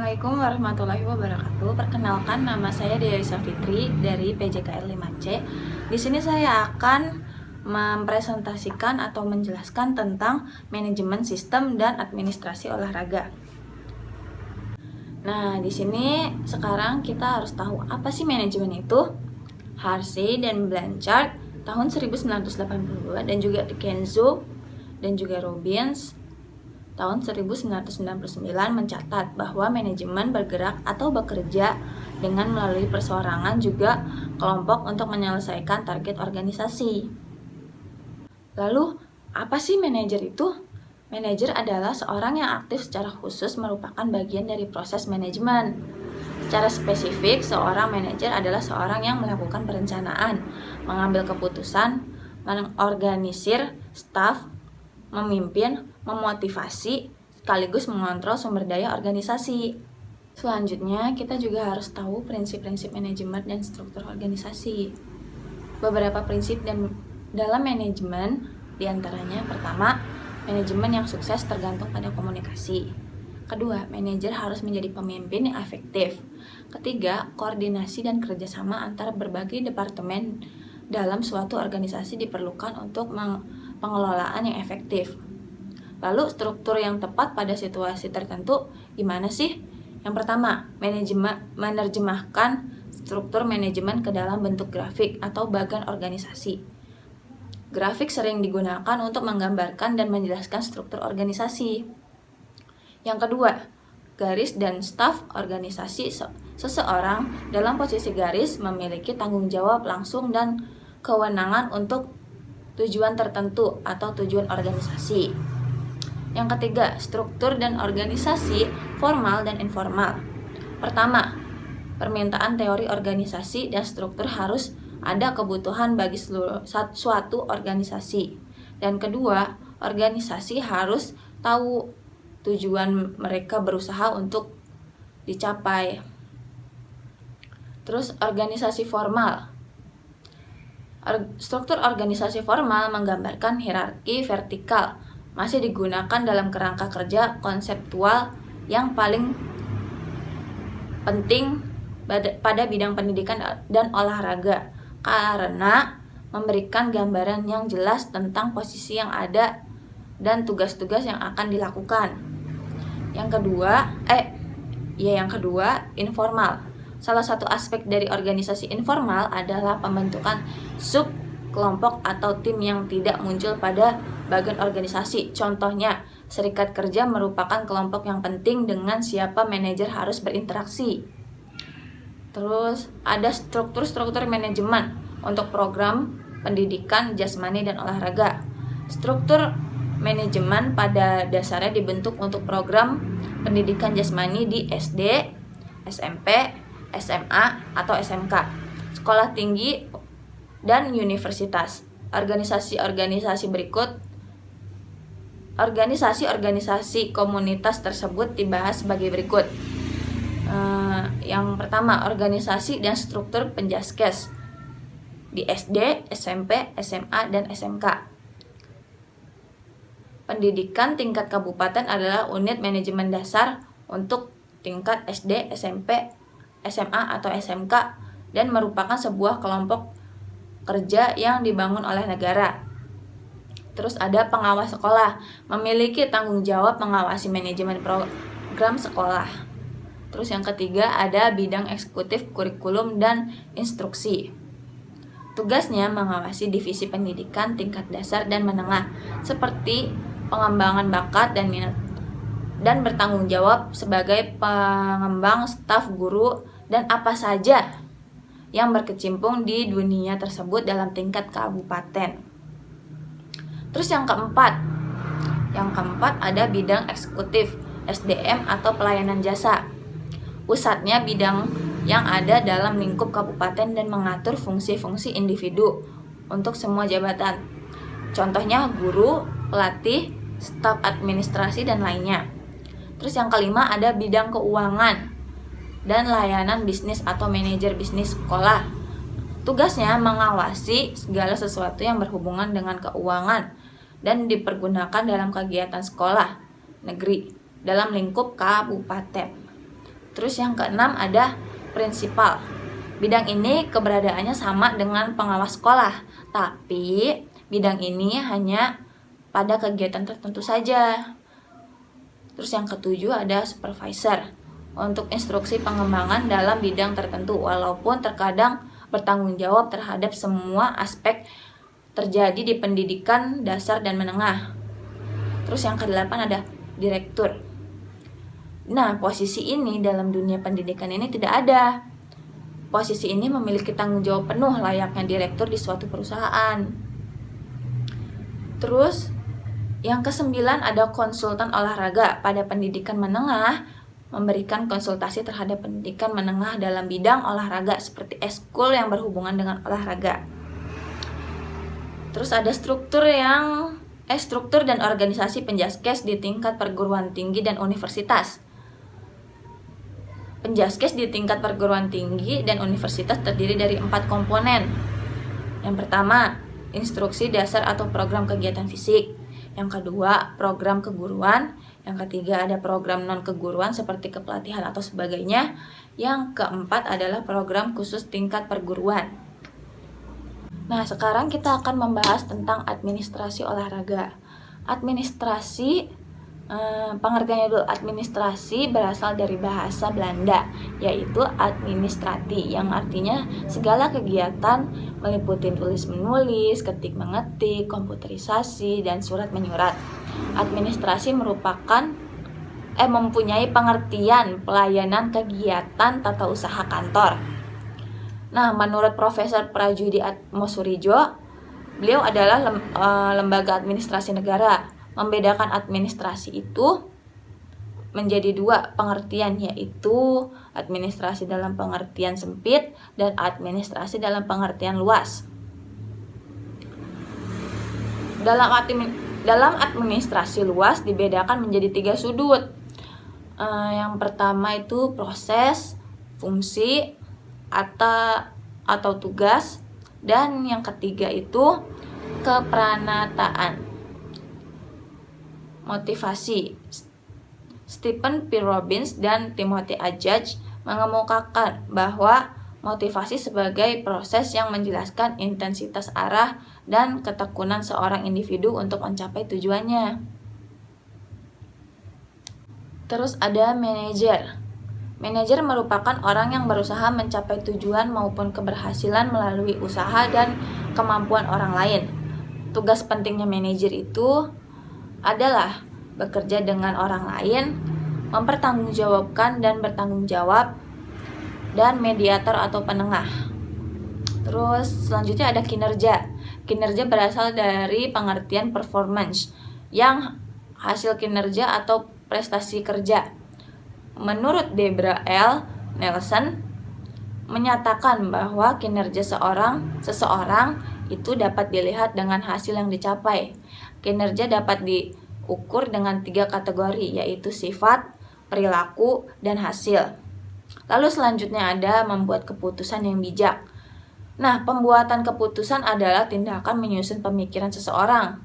Assalamualaikum warahmatullahi wabarakatuh. Perkenalkan, nama saya Dea Fitri dari PJKR 5C. Di sini saya akan mempresentasikan atau menjelaskan tentang manajemen sistem dan administrasi olahraga. Nah, di sini sekarang kita harus tahu apa sih manajemen itu. Harsey dan Blanchard tahun 1982 dan juga Kenzo dan juga Robbins tahun 1999 mencatat bahwa manajemen bergerak atau bekerja dengan melalui perseorangan juga kelompok untuk menyelesaikan target organisasi. Lalu, apa sih manajer itu? Manajer adalah seorang yang aktif secara khusus merupakan bagian dari proses manajemen. Secara spesifik, seorang manajer adalah seorang yang melakukan perencanaan, mengambil keputusan, mengorganisir staf, memimpin, memotivasi, sekaligus mengontrol sumber daya organisasi. Selanjutnya, kita juga harus tahu prinsip-prinsip manajemen dan struktur organisasi. Beberapa prinsip dalam manajemen, diantaranya pertama, manajemen yang sukses tergantung pada komunikasi. Kedua, manajer harus menjadi pemimpin yang efektif. Ketiga, koordinasi dan kerjasama antara berbagai departemen dalam suatu organisasi diperlukan untuk pengelolaan yang efektif. Lalu struktur yang tepat pada situasi tertentu gimana sih? Yang pertama, menerjemahkan struktur manajemen ke dalam bentuk grafik atau bagan organisasi. Grafik sering digunakan untuk menggambarkan dan menjelaskan struktur organisasi. Yang kedua, garis dan staf organisasi. Seseorang dalam posisi garis memiliki tanggung jawab langsung dan kewenangan untuk tujuan tertentu atau tujuan organisasi. Yang ketiga, struktur dan organisasi formal dan informal. Pertama, permintaan teori organisasi dan struktur harus ada kebutuhan bagi suatu organisasi. Dan kedua, organisasi harus tahu tujuan mereka berusaha untuk dicapai. Terus organisasi formal. Struktur organisasi formal menggambarkan hierarki vertikal, masih digunakan dalam kerangka kerja konseptual yang paling penting pada bidang pendidikan dan olahraga karena memberikan gambaran yang jelas tentang posisi yang ada dan tugas-tugas yang akan dilakukan. Yang kedua, informal. Salah satu aspek dari organisasi informal adalah pembentukan sub kelompok atau tim yang tidak muncul pada bagian organisasi. Contohnya, serikat kerja merupakan kelompok yang penting dengan siapa manajer harus berinteraksi. Terus ada struktur manajemen untuk program pendidikan jasmani dan olahraga. Struktur manajemen pada dasarnya dibentuk untuk program pendidikan jasmani di SD, SMP, SMA, atau SMK, sekolah tinggi, dan universitas. Organisasi komunitas tersebut dibahas sebagai berikut. Yang pertama, organisasi dan struktur penjaskes di SD, SMP, SMA, dan SMK. Pendidikan tingkat kabupaten adalah unit manajemen dasar untuk tingkat SD, SMP, SMA, atau SMK dan merupakan sebuah kelompok kerja yang dibangun oleh negara. Terus ada pengawas sekolah, memiliki tanggung jawab mengawasi manajemen program sekolah. Terus yang ketiga ada bidang eksekutif kurikulum dan instruksi. Tugasnya mengawasi divisi pendidikan tingkat dasar dan menengah seperti pengembangan bakat dan minat, dan bertanggung jawab sebagai pengembang staf guru dan apa saja yang berkecimpung di dunia tersebut dalam tingkat kabupaten. Terus yang keempat ada bidang eksekutif SDM atau pelayanan jasa. Pusatnya bidang yang ada dalam lingkup kabupaten dan mengatur fungsi-fungsi individu untuk semua jabatan. Contohnya guru, pelatih, staf administrasi, dan lainnya. Terus yang kelima ada bidang keuangan dan layanan bisnis atau manajer bisnis sekolah. Tugasnya mengawasi segala sesuatu yang berhubungan dengan keuangan dan dipergunakan dalam kegiatan sekolah negeri dalam lingkup kabupaten. Terus yang keenam ada prinsipal. Bidang ini keberadaannya sama dengan pengawas sekolah, tapi bidang ini hanya pada kegiatan tertentu saja. Terus yang ketujuh ada supervisor, untuk instruksi pengembangan dalam bidang tertentu, walaupun terkadang bertanggung jawab terhadap semua aspek terjadi di pendidikan dasar dan menengah. Terus yang kedelapan ada direktur. Nah, posisi ini dalam dunia pendidikan ini tidak ada. Posisi ini memiliki tanggung jawab penuh layaknya direktur di suatu perusahaan. Terus yang kesembilan ada konsultan olahraga. Pada pendidikan menengah, memberikan konsultasi terhadap pendidikan menengah dalam bidang olahraga seperti eskul yang berhubungan dengan olahraga. Terus ada struktur dan organisasi penjaskes di tingkat perguruan tinggi dan universitas. Penjaskes di tingkat perguruan tinggi dan universitas terdiri dari 4 komponen. Yang pertama, instruksi dasar atau program kegiatan fisik. Yang kedua, program keguruan. Yang ketiga, ada program non-keguruan seperti kepelatihan atau sebagainya. Yang keempat adalah program khusus tingkat perguruan. Nah, sekarang kita akan membahas tentang administrasi olahraga. Pengertiannya dulu, administrasi berasal dari bahasa Belanda, yaitu administrati, yang artinya segala kegiatan meliputi tulis-menulis, ketik-mengetik, komputerisasi, dan surat menyurat. Administrasi mempunyai pengertian pelayanan kegiatan tata usaha kantor. Nah, menurut Profesor Prajudi Atmosurijo, beliau adalah lembaga administrasi negara. Membedakan administrasi itu menjadi 2 pengertian, yaitu administrasi dalam pengertian sempit dan administrasi dalam pengertian luas. Dalam administrasi luas dibedakan menjadi 3 sudut. Yang pertama itu proses, fungsi, atau tugas, dan yang ketiga itu kepranataan. Motivasi. Stephen P. Robbins dan Timothy A. Judge mengemukakan bahwa motivasi sebagai proses yang menjelaskan intensitas arah dan ketekunan seorang individu untuk mencapai tujuannya. Terus ada manajer. Manajer merupakan orang yang berusaha mencapai tujuan maupun keberhasilan melalui usaha dan kemampuan orang lain. Tugas pentingnya manajer itu adalah bekerja dengan orang lain, mempertanggungjawabkan dan bertanggung jawab, dan mediator atau penengah. Terus selanjutnya ada kinerja. Kinerja berasal dari pengertian performance, yang hasil kinerja atau prestasi kerja. Menurut Debra L. Nelson menyatakan bahwa kinerja seseorang itu dapat dilihat dengan hasil yang dicapai. Kinerja dapat diukur dengan 3 kategori, yaitu sifat, perilaku, dan hasil. Lalu selanjutnya ada membuat keputusan yang bijak. Nah, pembuatan keputusan adalah tindakan menyusun pemikiran seseorang,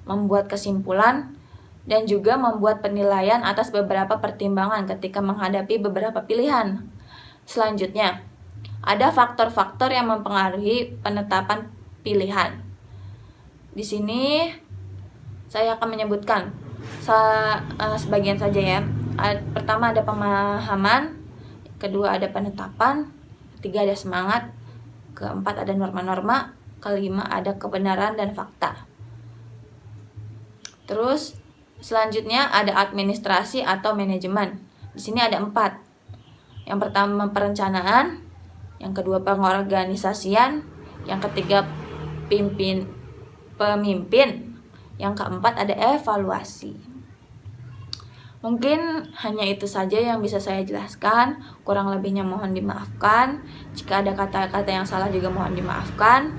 membuat kesimpulan, dan juga membuat penilaian atas beberapa pertimbangan ketika menghadapi beberapa pilihan. Selanjutnya, ada faktor-faktor yang mempengaruhi penetapan pilihan. Di sini saya akan menyebutkan sebagian saja ya. Pertama ada pemahaman, kedua ada penetapan, ketiga ada semangat, keempat ada norma-norma, kelima ada kebenaran dan fakta. Terus selanjutnya ada administrasi atau manajemen. Di sini ada 4. Yang pertama perencanaan, yang kedua pengorganisasian, yang ketiga pemimpin, yang keempat ada evaluasi. Mungkin hanya itu saja yang bisa saya jelaskan. Kurang lebihnya mohon dimaafkan. Jika ada kata-kata yang salah juga mohon dimaafkan.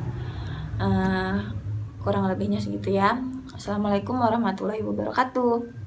Kurang lebihnya segitu ya. Assalamualaikum warahmatullahi wabarakatuh.